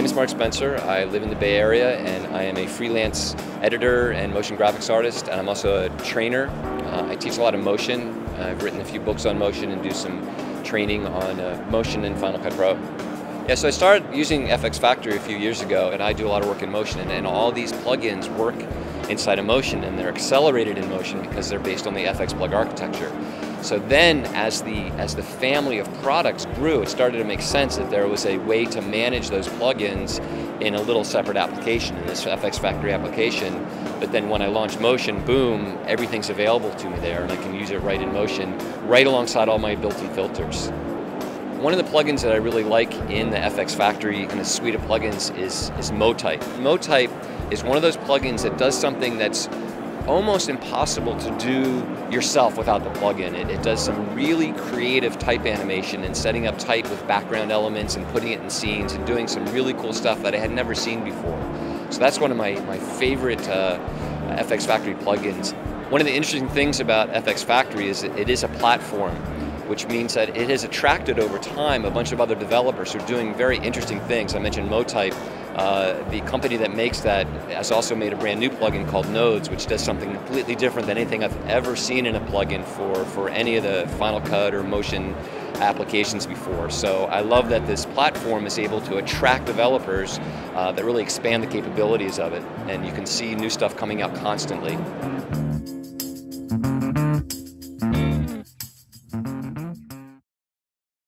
is Mark Spencer. I live in the Bay Area and I am a freelance editor and motion graphics artist, and I'm also a trainer. I teach a lot of motion. I've written a few books on motion and do some training on motion in Final Cut Pro. Yeah, so I started using FxFactory a few years ago, and I do a lot of work in motion, and all these plugins work inside of motion, and they're accelerated in motion because they're based on the FxPlug architecture. So then, as the family of products grew, it started to make sense that there was a way to manage those plugins in a little separate application, in this FxFactory application. But then when I launched Motion, boom, everything's available to me there, and I can use it right in Motion, right alongside all my built-in filters. One of the plugins that I really like in the FxFactory and the suite of plugins is MoType. MoType is one of those plugins that does something that's almost impossible to do yourself without the plugin. It does some really creative type animation and setting up type with background elements and putting it in scenes and doing some really cool stuff that I had never seen before. So that's one of my favorite FxFactory plugins. One of the interesting things about FxFactory is that it is a platform, which means that it has attracted over time a bunch of other developers who are doing very interesting things. I mentioned MoType. The company that makes that has also made a brand new plugin called Nodes, which does something completely different than anything I've ever seen in a plugin for any of the Final Cut or Motion applications before. So I love that this platform is able to attract developers that really expand the capabilities of it, and you can see new stuff coming out constantly.